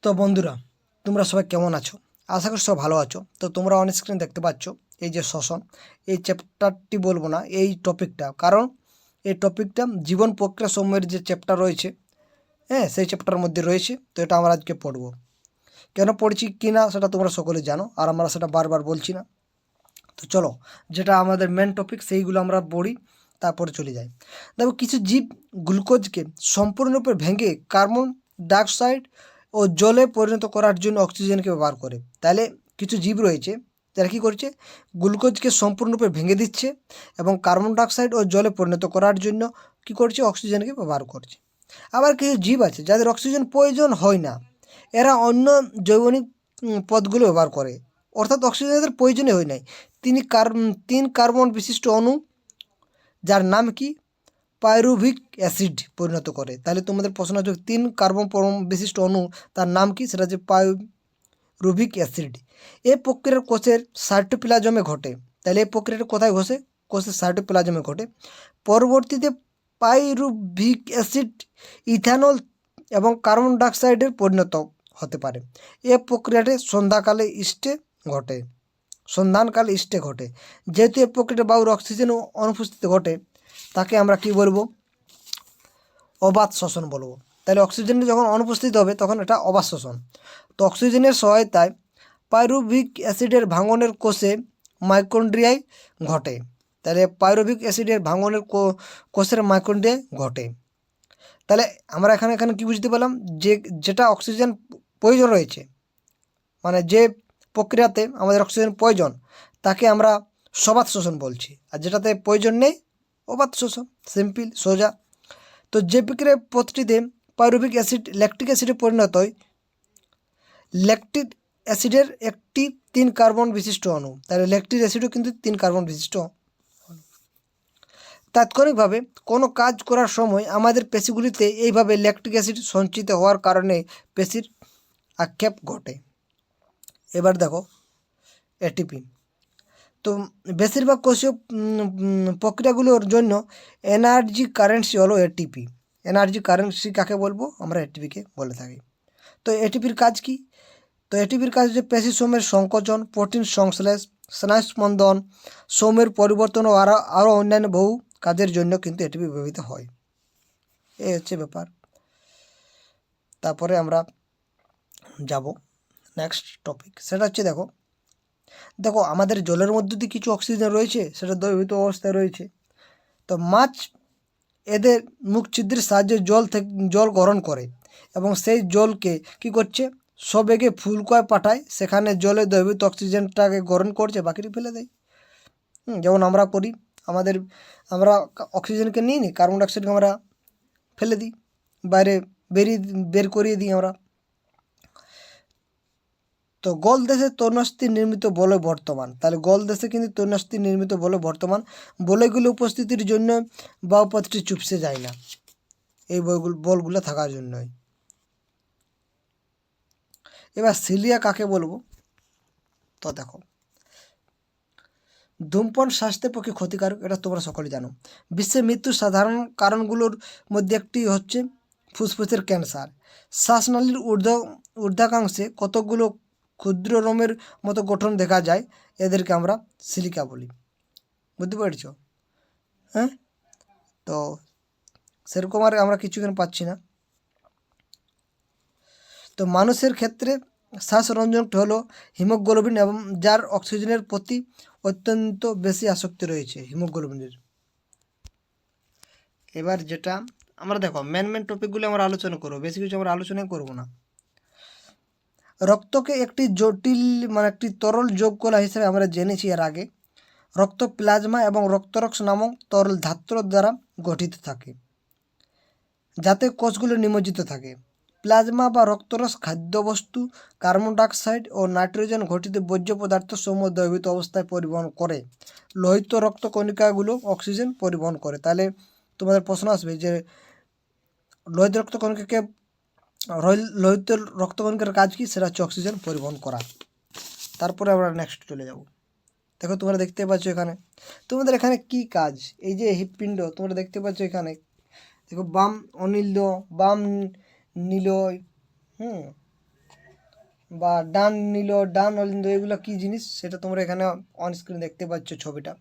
তো বন্ধুরা, তোমরা সবাই কেমন আছো? আশা করি সব ভালো আছো। তো তোমরা অন স্ক্রিন দেখতে পাচ্ছ এই যে শ্বসন, এই চ্যাপ্টারটি বলবো না, এই টপিকটা, কারণ এই টপিকটা জীবন প্রক্রিয়া সময়ের যে চ্যাপ্টার রয়েছে, হ্যাঁ, সেই চ্যাপ্টারের মধ্যে রয়েছে। তো এটা আমরা আজকে পড়বো। কেন পড়ছি কি না সেটা তোমরা সকলে জানো, আর আমরা সেটা বারবার বলছি না। তো চলো, যেটা আমাদের মেন টপিক সেইগুলো আমরা পড়ি, তারপরে চলে যাই। দেখো, কিছু জীব গ্লুকোজকে সম্পূর্ণরূপে ভেঙে কার্বন ডাইঅক্সাইড ও জলে পরিণত করার জন্য অক্সিজেনকে ব্যবহার করে। তাহলে কিছু জীব রয়েছে যারা কী করছে, গ্লুকোজকে সম্পূর্ণরূপে ভেঙে দিচ্ছে এবং কার্বন ডাইঅক্সাইড ও জলে পরিণত করার জন্য কী করছে, অক্সিজেনকে ব্যবহার করছে। আবার কিছু জীব আছে যাদের অক্সিজেন প্রয়োজন হয় না, এরা অন্য জৈবনিক পদগুলো ব্যবহার করে, অর্থাৎ অক্সিজেনের প্রয়োজনই হয় নাই। তিন কার্বন বিশিষ্ট অণু, যার নাম কি, পাইরুভিক অ্যাসিড পরিণত করে। তাহলে তোমাদের প্রশ্ন হচ্ছে তিন কার্বন বিশিষ্ট অণু, তার নাম কি, সেটা হচ্ছে পাইরুভিক অ্যাসিড। এই প্রক্রিয়ার কোষের সাইটোপ্লাজমে ঘটে। তাহলে এই প্রক্রিয়াটা কোথায় ঘটে? কোষের সাইটোপ্লাজমে ঘটে। পরবর্তীতে পাইরুভিক অ্যাসিড ইথানল এবং কার্বন ডাইঅক্সাইডের পরিণত হতে পারে। এ প্রক্রিয়াটি সন্ধানকালে ইস্টে ঘটে। যেহেতু এ প্রক্রিয়াটা বায়ুর অক্সিজেন অনুপস্থিতি ঘটে, তাকে আমরা কি বলবো, অবাত শ্বসন বলবো। তাহলে অক্সিজেন যখন অনুপস্থিত হবে তখন এটা অবাত শ্বসন। তো অক্সিজেনের সহায়তায় পাইরুভিক অ্যাসিডের ভাঙনের কোষে মাইটোকন্ড্রিয়ায় ঘটে। তাহলে পাইরুভিক অ্যাসিডের ভাঙনের কোষের মাইটোকন্ড্রিয়ায় ঘটে। তাহলে আমরা এখানে কি বুঝতে পারলাম, যেটা অক্সিজেন প্রয়োজন রয়েছে, মানে যে প্রক্রিয়াতে আমাদের অক্সিজেন প্রয়োজন, তাকে আমরা সবাত শোষণ বলছি, আর যেটাতে প্রয়োজন নেই অবাত শোষণ। সিম্পল, সোজা। তো যে প্রক্রিয়ার পথটিতে পাইরুভিক অ্যাসিড ল্যাকটিক অ্যাসিডে পরিণত হয়, ল্যাকটিক অ্যাসিডের একটি তিন কার্বন বিশিষ্ট অণু, তাহলে ল্যাকটিক অ্যাসিডও কিন্তু তিন কার্বন বিশিষ্ট। তাৎক্ষণিকভাবে কোনো কাজ করার সময় আমাদের পেশিগুলিতে এইভাবে ল্যাকটিক অ্যাসিড সঞ্চিত হওয়ার কারণে পেশির আক্ষেপ ঘটে। এবার দেখো এটিপি। তো বেশিরভাগ কোষীয় প্রক্রিয়াগুলোর জন্য এনার্জি কারেন্সি হলো এটিপি। এনার্জি কারেন্সি কাকে বলবো? আমরা এটিপিকে বলে থাকি। তো এটিপির কাজ কি? তো এটিপির কাজ হচ্ছে পেশিসমূহের সংকোচন, প্রোটিন সংশ্লেষ, স্নায়ুস্পন্দন, সময়ের পরিবর্তন ও আরও অন্যান্য বহু কাজের জন্য কিন্তু এটিপি ব্যবহৃত হয়। এই হচ্ছে ব্যাপার। তারপরে আমরা যাব নেক্সট টপিক, সেটা হচ্ছে দেখো আমাদের জলের মধ্যে দিয়ে কিছু অক্সিজেন রয়েছে, সেটা দ্রবীভূত অবস্থায় রয়েছে। তো মাছ এদের মুখ ছিদ্রের সাহায্যে জল গ্রহণ করে এবং সেই জলকে কি করছে, সবেগে ফুলকয় পাঠায়, সেখানে জলে দ্রবীভূত অক্সিজেনটাকে গ্রহণ করছে, বাকিটি ফেলে দেয়। যেমন আমরা করি, আমরা অক্সিজেনকে নিই নি, কার্বন ডাইঅক্সাইডকে আমরা ফেলে দিই, বাইরে বের করিয়ে দিই আমরা। তো গল দেশে তরুণাস্থি নির্মিত বলয় বর্তমান। তাহলে গল দেশে কিন্তু তরুণাস্থি নির্মিত বলয় বর্তমান। বলয়গুলো উপস্থিতির জন্য বায়ুপথটি চুপসে যায় না, এই বলগুলো থাকার জন্যই। এবার সিলিয়া কাকে বলবো? তো দেখো, ধূমপান স্বাস্থ্যের পক্ষে ক্ষতিকারক, এটা তোমরা সকলে জানো। বিশ্বে মৃত্যুর সাধারণ কারণগুলোর মধ্যে একটি হচ্ছে ফুসফুসের ক্যান্সার। শ্বাসনালীর ঊর্ধ্বাংশে কতগুলো ক্ষুদ্র রোমের মতো গঠন দেখা যায়, এদেরকে আমরা সিলিকা বলি। বুঝতে পেরেছ? হ্যাঁ, তো সেরকম আর আমরা কিছু এখানে পাচ্ছি না। তো মানুষের ক্ষেত্রে শ্বাসরঞ্জকটি হলো হিমোগ্লোবিন, এবং যার অক্সিজেনের প্রতি অত্যন্ত বেশি আসক্তি রয়েছে, হিমোগ্লোবিনের। এবার যেটা আমরা দেখো মেন টপিকগুলো আমরা আলোচনা করবো, বেশি কিছু আমরা আলোচনা করবো না। রক্তকে একটি জটিল একটি তরল যোগকলা হিসেবে আমরা জেনেছি এর আগে। রক্ত প্লাজমা এবং রক্তরক্ত নামক তরল ধাত্র দ্বারা গঠিত থাকে, যাতে কোষগুলো নিমজ্জিত থাকে। প্লাজমা বা রক্তরস খাদ্যবস্তু, কার্বন ডাইঅক্সাইড ও নাইট্রোজেন ঘটিত বর্জ্য পদার্থ সমূহ দ্রবীভূত অবস্থায় পরিবহন করে। লোহিত রক্ত কণিকাগুলো অক্সিজেন পরিবহন করে। তাহলে তোমাদের প্রশ্ন আসবে যে লোহিত রক্তকণিকার কাজ কি? সেটা হচ্ছে অক্সিজেন পরিবহন করা। তারপরে আমরা নেক্সট চলে যাব। দেখো তোমরা দেখতে পাচ্ছ এখানে, তোমাদের এখানে কি কাজ, এই যে হৃৎপিণ্ড তোমরা দেখতে পাচ্ছ এখানে। দেখো বাম নীল, বা ডান নীল, ডান অলিন্দ, এগুলো কী জিনিস সেটা তোমরা এখানে অন স্ক্রিন দেখতে পাচ্ছ ছবিটা।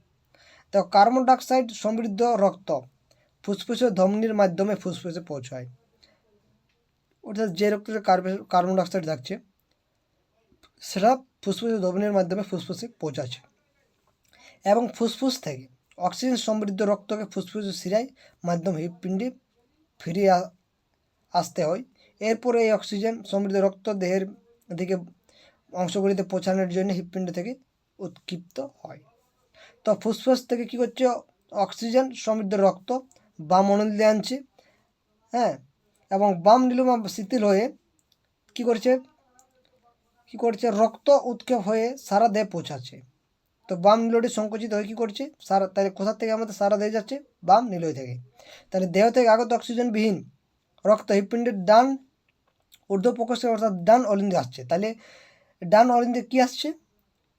তো কার্বন ডাইঅক্সাইড সমৃদ্ধ রক্ত ফুসফুসের ধমনির মাধ্যমে ফুসফুসে পৌঁছায়। অর্থাৎ যে রক্ততে কার্বন ডাইঅক্সাইড থাকছে সেটা ফুসফুসের ধমনির মাধ্যমে ফুসফুসে পৌঁছাচ্ছে। এবং ফুসফুস থেকে অক্সিজেন সমৃদ্ধ রক্তকে ফুসফুসের শিরায় মাধ্যমে হৃৎপিণ্ডে ফিরিয়ে আসতে হয়। এরপরে এই অক্সিজেন সমৃদ্ধ রক্ত দেহের দিকে অংশগুলিতে পৌঁছানোর জন্য হৃৎপিণ্ড থেকে উৎক্ষিপ্ত হয়। তো ফুসফুস থেকে কী করছে, অক্সিজেন সমৃদ্ধ রক্ত বাম অনলিতে আনছে, হ্যাঁ, এবং বাম নীলিমা শিথিল হয়ে কী করছে রক্ত উৎক্ষেপ হয়ে সারা দেহে পৌঁছাচ্ছে। তো বাম নীলটি সংকুচিত হয়ে কী করছে, সারা, তাহলে কোথা থেকে আমাদের সারা দেহে যাচ্ছে, বাম নীলয় থেকে। তাহলে দেহ থেকে আগত অক্সিজেনবিহীন রক্ত হৃৎপিণ্ডের ডান ঊর্ধ্বপ্রকোষ্ঠে অর্থাৎ ডান অলিন্দে আসছে। তাহলে ডান অলিন্দে কী আসছে,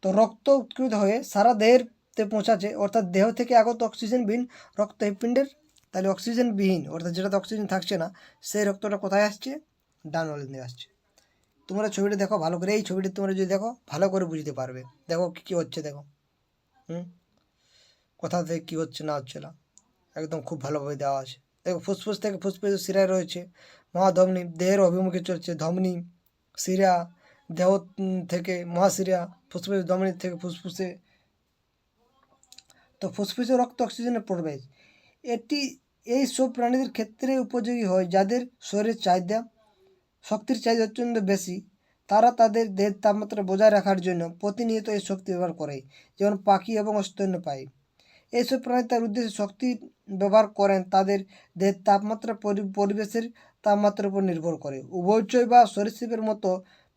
তো রক্ত উৎকৃত হয়ে সারা দেহেরতে পৌঁছাচ্ছে, অর্থাৎ দেহ থেকে আগত অক্সিজেনবিহীন রক্ত হৃৎপিণ্ডের, তাহলে অক্সিজেনবিহীন অর্থাৎ যেটাতে অক্সিজেন থাকছে না সেই রক্তটা কোথায় আসছে, ডান অলিন্দে আসছে। তোমরা ছবিটা দেখো ভালো করে, এই ছবিটা তোমরা যদি দেখো ভালো করে বুঝতে পারবে। দেখো কী হচ্ছে, দেখো কোথা থেকে কী হচ্ছে না হচ্ছে না, একদম খুব ভালোভাবে দেওয়া আছে। দেখো ফুসফুস থেকে ফুসফুসের শিরায় রয়েছে মহাধমনী, দেহের অভিমুখে চলছে ধমনী, শিরা, দেহ থেকে মহাশিরা, ফুসফুস ধমনী থেকে ফুসফুসে। তো ফুসফুসে রক্ত অক্সিজেনের প্রবেশ এটি এই সব প্রাণীদের ক্ষেত্রে উপযোগী হয় যাদের শরীরের চাহিদা, শক্তির চাহিদা অত্যন্ত বেশি। তারা তাদের দেহের তাপমাত্রা বজায় রাখার জন্য প্রতিনিয়ত এই শক্তি ব্যবহার করে, যেমন পাখি এবং স্তন্যপায়ী। এইসব প্রাণী তার উদ্দেশ্যে শক্তি ব্যবহার করেন তাদের দেহের তাপমাত্রা পরিবেশের তাপমাত্রার উপর নির্ভর করে। উভয়চর বা সরীসৃপের মতো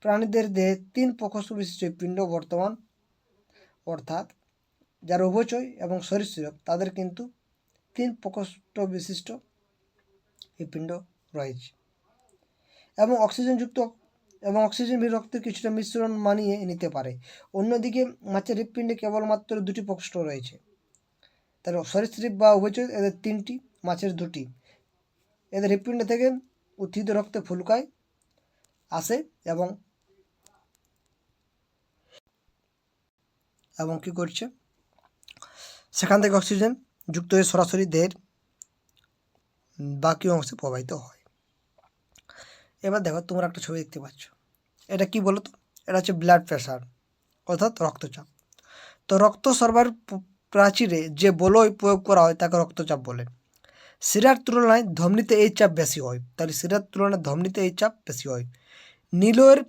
প্রাণীদের দেহে 3 প্রকোষ্ঠ বিশিষ্ট পিণ্ড বর্তমান, অর্থাৎ যারা উভয়চর এবং সরীসৃপ তাদের কিন্তু 3 প্রকোষ্ঠ বিশিষ্ট হৃৎপিণ্ড রয়েছে। এবং অক্সিজেনবিহীন রক্তের কিছুটা মিশ্রণ মানিয়ে নিতে পারে। অন্যদিকে মাছের হৃৎপিণ্ডে কেবলমাত্র 2টি প্রকোষ্ঠ রয়েছে। তাহলে সরীসৃপ বা উভয়চর এদের 3টি, মাছের 2টি। এদের হৃৎপিণ্ড থেকে উত্থিত রক্তে ফুলকায় আসে এবং কী করছে, সেখান থেকে অক্সিজেন যুক্ত হয়ে সরাসরি দেহের বাকি অংশে প্রবাহিত হয়। এবার দেখো তোমরা একটা ছবি দেখতে পাচ্ছ, এটা কি বলো তো, এটা হচ্ছে ব্লাড প্রেশার অর্থাৎ রক্তচাপ। তো রক্ত সরবরাহ প্রাচীরে যে বলয় প্রয়োগ করা হয় তাকে রক্তচাপ বলে। শিরার তুলনায় ধমনীতে এই চাপ বেশি হয়। তাহলে শিরার তুলনায় ধমনীতে এই চাপ বেশি হয়। নীলয়ের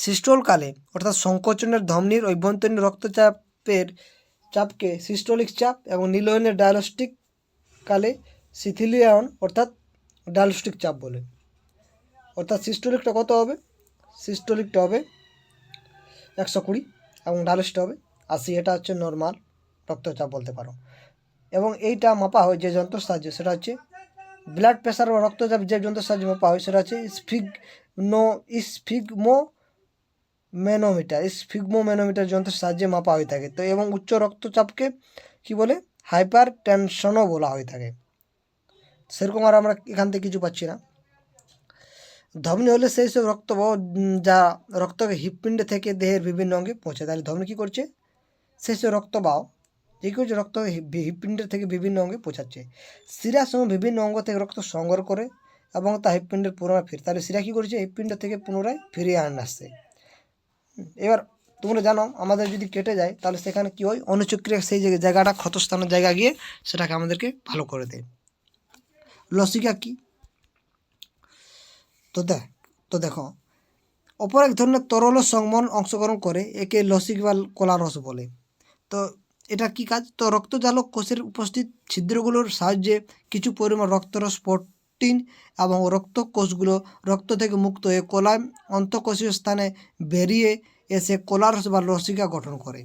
সিস্টোলকালে অর্থাৎ সংকোচনের ধমনীর অভ্যন্তরীণ রক্তচাপের চাপকে সিস্টোলিক চাপ এবং নীলয়নের ডায়ালস্টিক কালে শিথিলিয়ন অর্থাৎ ডায়ালস্টিক চাপ বলে। অর্থাৎ সিস্টোলিকটা কত হবে, সিস্টোলিকটা হবে 120 এবং ডায়ালস্টিক হবে 80। এটা হচ্ছে নর্মাল রক্তচাপ বলতে পারো। এবং এইটা মাপা হয় যে যন্ত্রের সাহায্যে, সেটা হচ্ছে ব্লাড প্রেশার বা রক্তচাপ যে যন্ত্রের সাহায্যে মাপা হয় সেটা হচ্ছে স্ফিগমোম্যানোমিটার যন্ত্রের সাহায্যে মাপা হয়ে থাকে। তো এবং উচ্চ রক্তচাপকে কি বলে, হাইপার টেনশনও বলা হয়ে থাকে। সেরকম আর আমরা এখান থেকে কিছু পাচ্ছি না। ধমনী হলে সেই সব রক্তবাহ যা রক্তকে হৃৎপিণ্ডে থেকে দেহের বিভিন্ন অঙ্গে পৌঁছায়। তাহলে ধমনী কী করছে, সেই সব রক্তবাহ যে কী করছে, রক্ত হৃৎপিণ্ডের থেকে বিভিন্ন অঙ্গে পৌঁছাচ্ছে। শিরাসমূহ বিভিন্ন অঙ্গ থেকে রক্ত সংগ্রহ করে এবং তা হৃৎপিণ্ডের পুনরায় ফিরে, তাহলে শিরা কী করছে, হৃৎপিণ্ড থেকে পুনরায় ফিরিয়ে আনে আসছে। এবার তোমরা জানো আমাদের যদি কেটে যায় তাহলে সেখানে কী হয়, অনুচক্রিয়া সেই জায়গাটা ক্ষতস্থানের জায়গা গিয়ে সেটাকে আমাদেরকে ভালো করে দেয়। লসিকা কি, তো দেখো অপর এক ধরনের তরল সংবহন অংশগ্রহণ করে, একে লসিকা বা কোলারস বলে। তো এটা কি কাজ, তো রক্তজালক কোষের উপস্থিত ছিদ্রগুলোর সাহায্যে কিছু পরিমাণ রক্তরস, প্রোটিন এবং রক্ত কোষগুলো রক্ত থেকে মুক্ত হয়ে কলায় অন্তঃকোষীয় স্থানে বেরিয়ে এসে কোলারস বা লসিকা গঠন করে।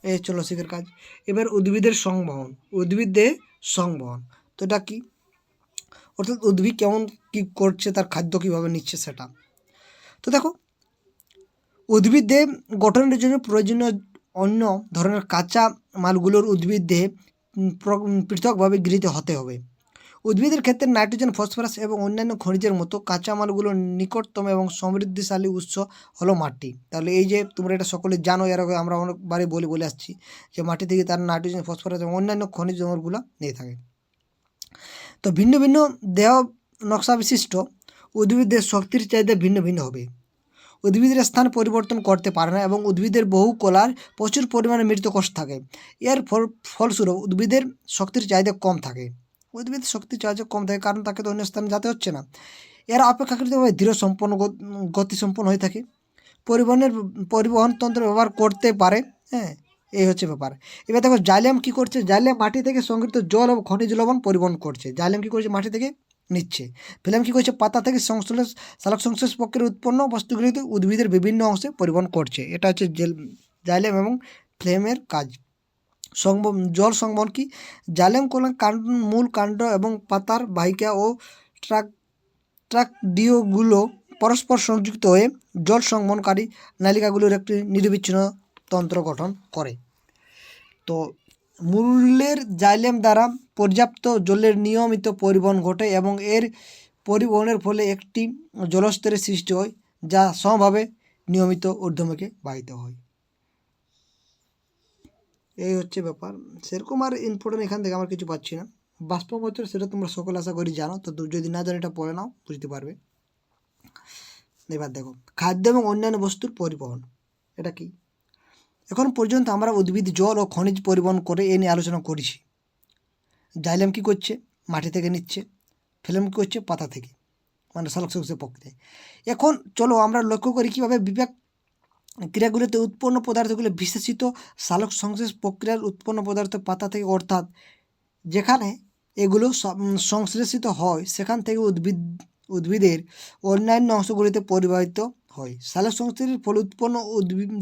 এই হচ্ছে লসিকার কাজ। এবার উদ্ভিদের সংবহন, উদ্ভিদে সংবহন, তো এটা কি, অর্থাৎ উদ্ভিদ কেমন কী করছে, তার খাদ্য কীভাবে নিচ্ছে সেটা। তো দেখো উদ্ভিদ দেহ গঠনের জন্য প্রয়োজনীয় অন্য ধরনের কাঁচা মালগুলোর উদ্ভিদ দেহে পৃথকভাবে গৃহীত হতে হবে। উদ্ভিদের ক্ষেত্রে নাইট্রোজেন, ফসফরাস এবং অন্যান্য খনিজের মতো কাঁচামালগুলোর নিকটতম এবং সমৃদ্ধিশালী উৎস হলো মাটি। তাহলে এই যে তোমরা এটা সকলে জানো, এর আগে আমরা অনেকবারই বলে আসছি যে মাটি থেকে তার নাইট্রোজেন, ফসফরাস এবং অন্যান্য খনিজ লবণগুলো নিয়ে থাকে। তো ভিন্ন ভিন্ন দেহ নকশা বিশিষ্ট উদ্ভিদের শক্তির চাহিদা ভিন্ন ভিন্ন হবে। উদ্ভিদের স্থান পরিবর্তন করতে পারে না এবং উদ্ভিদের বহু কলার প্রচুর পরিমাণে মৃতকোষ থাকে। এর ফলস্বরূপ উদ্ভিদের শক্তির চাহিদা কম থাকে। উদ্ভিদের শক্তির চাহিদা কম থাকে কারণ তাকে তো অন্য স্থানে যেতে হচ্ছে না। এরা অপেক্ষাকৃতভাবে ধীর সম্পন্ন গতিসম্পন্ন হয়ে থাকে। পরিবহন তন্ত্র ব্যবহার করতে পারে। হ্যাঁ, এই হচ্ছে ব্যাপার। এবার দেখো জাইলেম কী করছে, জাইলেম মাটি থেকে সংগৃহীত জল এবং খনিজ লবণ পরিবহন করছে। জাইলেম কী করছে, মাটি থেকে নিচ্ছে। ফিল্ম কী করছে, পাতা থেকে সালোক সংশ্লেষ প্রক্রিয়ার উৎপন্ন বস্তুগুলিতে উদ্ভিদের বিভিন্ন অংশে পরিবহন করছে। এটা হচ্ছে জাইলেম এবং ফ্লেমের কাজ। জল সংবহন কি, জাইলেম মূল কাণ্ড এবং পাতার বাহিকা ও ট্রাকডিওগুলো পরস্পর সংযুক্ত হয়ে জল সংবহনকারী নালিকাগুলোর একটি নিরবিচ্ছিন্ন তন্ত্র গঠন করে। তো মূলের জাইলেম দ্বারা পর্যাপ্ত জলের নিয়মিত পরিবহন ঘটে এবং এর পরিবহনের ফলে একটি জলস্তরের সৃষ্টি হয় যা সমভাবে নিয়মিত ঊর্ধ্বমুখে বাহিত হয়। এই হচ্ছে ব্যাপার। সেরকম আর ইম্পর্টেন্ট এখান থেকে আমার কিছু পাচ্ছি না। বাষ্পমোচন সেটা তোমরা সকলে আশা করি জানো, তো যদি না জানো এটা পড়ে নাও, বুঝতে পারবে। এবার দেখো খাদ্য এবং অন্যান্য বস্তুর পরিবহন, এটা কি? এখন পর্যন্ত আমরা উদ্ভিদ জল ও খনিজ পরিবহন করে এ নিয়ে আলোচনা করেছি। জাইলেম কী করছে, মাটি থেকে নিচ্ছে। ফিল্ম কী করছে, পাতা থেকে, মানে সালোক সংশ্লেষ প্রক্রিয়ায়। এখন চলো আমরা লক্ষ্য করি কীভাবে বিপাক ক্রিয়াগুলিতে উৎপন্ন পদার্থগুলি বিশেষিত সালোক সংশ্লেষ প্রক্রিয়ার উৎপন্ন পদার্থ পাতা থেকে, অর্থাৎ যেখানে এগুলো সংশ্লেষিত হয় সেখান থেকে উদ্ভিদের অন্যান্য অংশগুলিতে পরিবাহিত হয়। সালোক সংশ্লেষের ফলে উৎপন্ন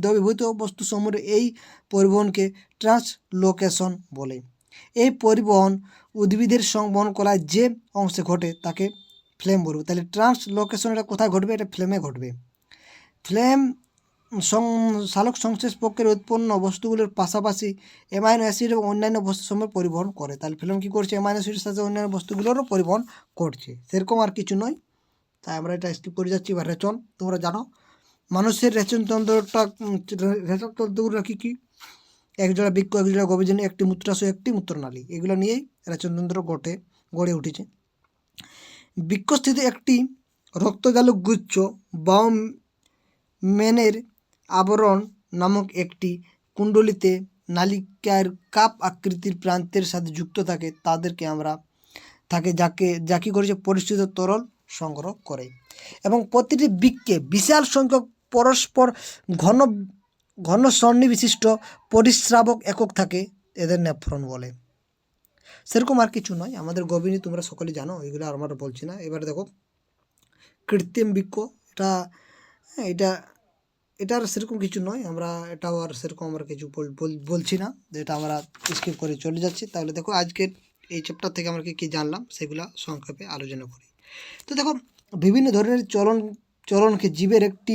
দ্রবীভূত বস্তুসমূহের এই পরিবহনকে ট্রান্সলোকেশন বলে। এই পরিবহন উদ্ভিদের সংবহন করায় যে অংশে ঘটে তাকে ফ্লেম বলবে। তাহলে ট্রান্সলোকেশন এটা কোথায় ঘটবে, এটা ফ্লেমে ঘটবে। ফ্লেম সালোক সংশ্লেষ প্রক্রিয়ার উৎপন্ন বস্তুগুলোর পাশাপাশি অ্যামাইনো অ্যাসিড এবং অন্যান্য বস্তুসমূহ পরিবহন করে। তাহলে ফ্লেম কী করছে, অ্যামাইনো অ্যাসিডের সাথে অন্যান্য বস্তুগুলোরও পরিবহন করছে। সেরকম আর কিছু নয়, তাই আমরা এটা স্কিপ করে যাচ্ছি। এবার রেচন, তোমরা জানো মানুষের রেচনতন্ত্রগুলো কী কী? একজোড়া বৃক্ক, একজোড়া গবেষণী, একটি মূত্রাশয়, একটি মূত্রনালী, এগুলো নিয়েই রেচনতন্ত্র গড়ে উঠেছে। বৃক্ষস্থিত একটি রক্তজালক গুচ্ছ বাউমেনের আবরণ নামক একটি কুণ্ডলিতে নালিকার কাপ আকৃতির প্রান্তের সাথে যুক্ত থাকে যা কী করেছে, পরিস্থিত তরল সংগ্রহ করে। এবং প্রতিটি বৃক্ষে বিশাল সংখ্যক পরস্পর ঘন সন্নিবিশিষ্ট পরিস্রাবক একক থাকে, এদের নেফ্রন বলে। সেরকম আর কিছু নয়, আমাদের গভীনী তোমরা সকলে জানো, এগুলো আর আমরা বলছি না। এবারে দেখো কৃত্রিম বৃক্ষ, এটার সেরকম কিছু নয়, আমরা এটাও আর সেরকম আমরা কিছু বলছি না, যেটা আমরা স্কিপ করে চলে যাচ্ছি। তাহলে দেখো আজকের এই চ্যাপ্টার থেকে আমরা কী জানলাম সেগুলো সংক্ষেপে আলোচনা করি। তো দেখো বিভিন্ন ধরনের চলনকে জীবের একটি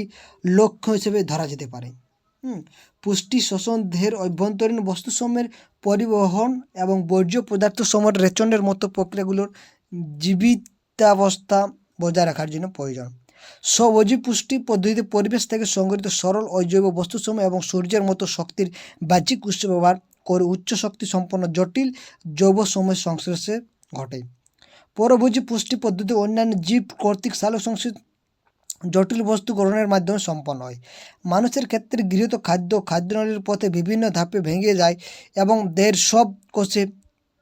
লক্ষ্য হিসেবে ধরা যেতে পারে। পুষ্টি, শোষণ, দেহের অভ্যন্তরীণ বস্তুসমূহের পরিবহন এবং বর্জ্য পদার্থ সমূহের রেচনের মতো প্রক্রিয়াগুলোর জীবিতাবস্থা বজায় রাখার জন্য প্রয়োজন। স্বভোজী পুষ্টি পদ্ধতিতে পরিবেশ থেকে সংগঠিত সরল অজৈব বস্তুসমূহ এবং সূর্যের মতো শক্তির বাহ্যিক উৎস ব্যবহার করে উচ্চ শক্তি সম্পন্ন জটিল যৌগসমূহের সংশ্লেষে ঘটে। পরভোজী পুষ্টি পদ্ধতি অন্যান্য জীব কর্তৃক সালোক সংশ্লেষ জটিল বস্তু গ্রহণের মাধ্যমে সম্পন্ন হয়। মানুষের ক্ষেত্রে গৃহীত খাদ্যনালীর পথে বিভিন্ন ধাপে ভেঙে যায় এবং দেহের সব কোষে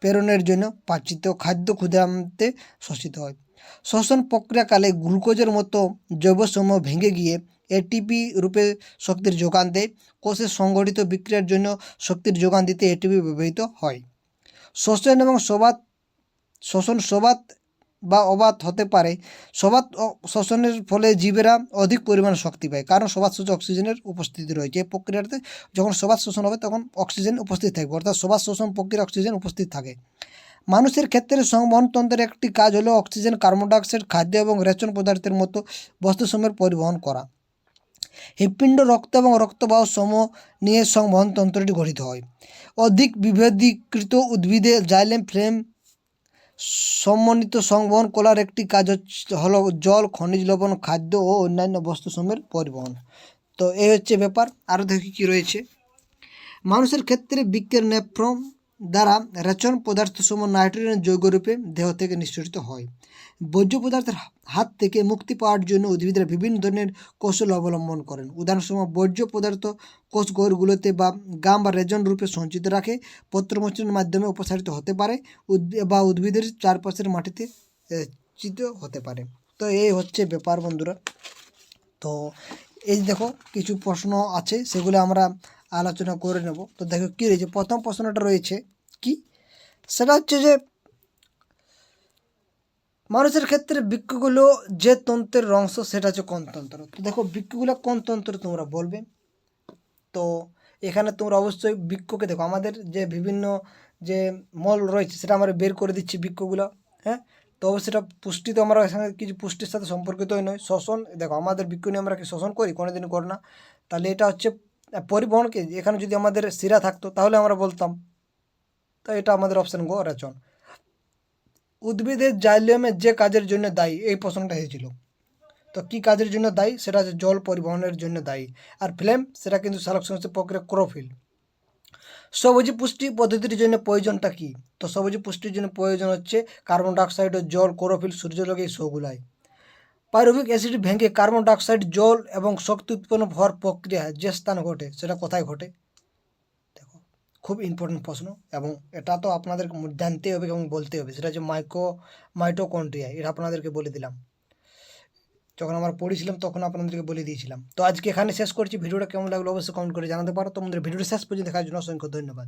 প্রেরণের জন্য পাচিত খাদ্য ক্ষুদ্রান্তে শোষিত হয়। শ্বসন প্রক্রিয়াকালে গ্লুকোজের মতো জৈবসমূহ ভেঙে গিয়ে এটিপি রূপে শক্তির যোগান দেয়। কোষে সংগঠিত বিক্রিয়ার জন্য শক্তির যোগান দিতে এটিপি ব্যবহৃত হয়। শ্বসন এবং শ্বসন সবাত বা অবাত হতে পারে। সবাত শ্বসনের ফলে জীবেরা অধিক পরিমাণ শক্তি পায়, কারণ সবাত শোষণে অক্সিজেনের উপস্থিতি রয়েছে। এই প্রক্রিয়াতে যখন সবাত শোষণ হবে তখন অক্সিজেন উপস্থিত থাকবে, অর্থাৎ সবাত শোষণ প্রক্রিয়া অক্সিজেন উপস্থিত থাকে। মানুষের ক্ষেত্রে সংবহনতন্ত্রের একটি কাজ হলো অক্সিজেন, কার্বন ডাইঅক্সাইড, খাদ্য এবং রেচন পদার্থের মতো বস্তুসমূহের পরিবহন করা। হৃৎপিণ্ড, রক্ত এবং রক্তবাহ সমূহ নিয়ে সংবহনতন্ত্রটি গঠিত হয়। অধিক বিভেদীকৃত উদ্ভিদে জাইলেম, ফ্লেম সমন্বিত সংবহন করার একটি কাজ হলো জল, খনিজ লবণ, খাদ্য ও অন্যান্য বস্তুসমূহের পরিবহন। তো এই হচ্ছে ব্যাপার। আরও দেখি কী রয়েছে। মানুষের ক্ষেত্রে বৃক্কের নেফ্রন দ্বারা রেচন পদার্থসমূহ নাইট্রোজেন যৌগরূপে দেহ থেকে নিঃসরিত হয়। বর্জ্য পদার্থের হাত থেকে মুক্তি পাওয়ার জন্য উদ্ভিদরা বিভিন্ন ধরনের কৌশল অবলম্বন করেন। উদাহরণস্বরূপ বর্জ্য পদার্থ কোষগহ্বরগুলোতে বা গাম বা রেজন রূপে সঞ্চিত রাখে, পত্রমোচনের মাধ্যমে অপসারিত হতে পারে বা উদ্ভিদের চারপাশের মাটিতে চিত হতে পারে। তো এই হচ্ছে ব্যাপার বন্ধুরা। তো এই দেখো কিছু প্রশ্ন আছে, সেগুলো আমরা আলোচনা করে নেব। তো দেখো কী রয়েছে। প্রথম প্রশ্নটা রয়েছে কি, সেটা হচ্ছে যে মানুষের ক্ষেত্রে বৃক্কগুলো যে তন্ত্রের অংশ সেটা হচ্ছে কোন তন্ত্র। তো দেখো বৃক্কগুলো কোন তন্ত্র তোমরা বলবে। তো এখানে তোমরা অবশ্যই বৃক্ককে দেখো, আমাদের যে বিভিন্ন যে মল রয়েছে সেটা আমরা বের করে দিচ্ছি বৃক্কগুলো। হ্যাঁ, তো অবশ্যই সেটা পুষ্টি, তো আমরা এখানে কিছু পুষ্টির সাথে সম্পর্কিতই নয়। শ্বসন, দেখো আমাদের বৃক্ক নিয়ে আমরা কি শোষণ করি? কোনোদিনই করি না। তাহলে এটা হচ্ছে পরিবহনকে, এখানে যদি আমাদের শিরা থাকতো তাহলে আমরা বলতাম। তো এটা আমাদের অপশান গ, রেচন। উদ্ভিদের জাইলেমে যে কাজের জন্য দায়ী, এই প্রশ্নটা হয়েছিল। তো কী কাজের জন্য দায়ী? সেটা হচ্ছে জল পরিবহনের জন্য দায়ী। আর ফ্লেম, সেটা কিন্তু সালোক সংশ্লেষ প্রক্রিয়া ক্লোরোফিল। সবুজ পুষ্টি পদ্ধতির জন্য প্রয়োজনটা কী? তো সবুজ পুষ্টির জন্য প্রয়োজন হচ্ছে কার্বন ডাইঅক্সাইড ও জল, ক্লোরোফিল, সূর্যালোকে এই সবগুলাই। পাইরুভিক অ্যাসিড ভেঙে কার্বন ডাইঅক্সাইড, জল এবং শক্তি উৎপন্ন হওয়ার প্রক্রিয়া যে স্থান ঘটে সেটা কোথায় ঘটে? দেখো খুব ইম্পর্টেন্ট প্রশ্ন, এবং এটা তো আপনাদেরকে জানতে হবে এবং বলতে হবে। সেটা হচ্ছে মাইটোকন্ড্রিয়া। এটা আপনাদেরকে বলে দিলাম, যখন আমরা পড়েছিলাম তখন আপনাদেরকে বলে দিয়েছিলাম। তো আজকে এখানে শেষ করছি। ভিডিওটা কেমন লাগলো অবশ্যই কমেন্ট করে জানাতে পারো। তোমাদের ভিডিওটা শেষ পর্যন্ত দেখার জন্য অসংখ্য ধন্যবাদ।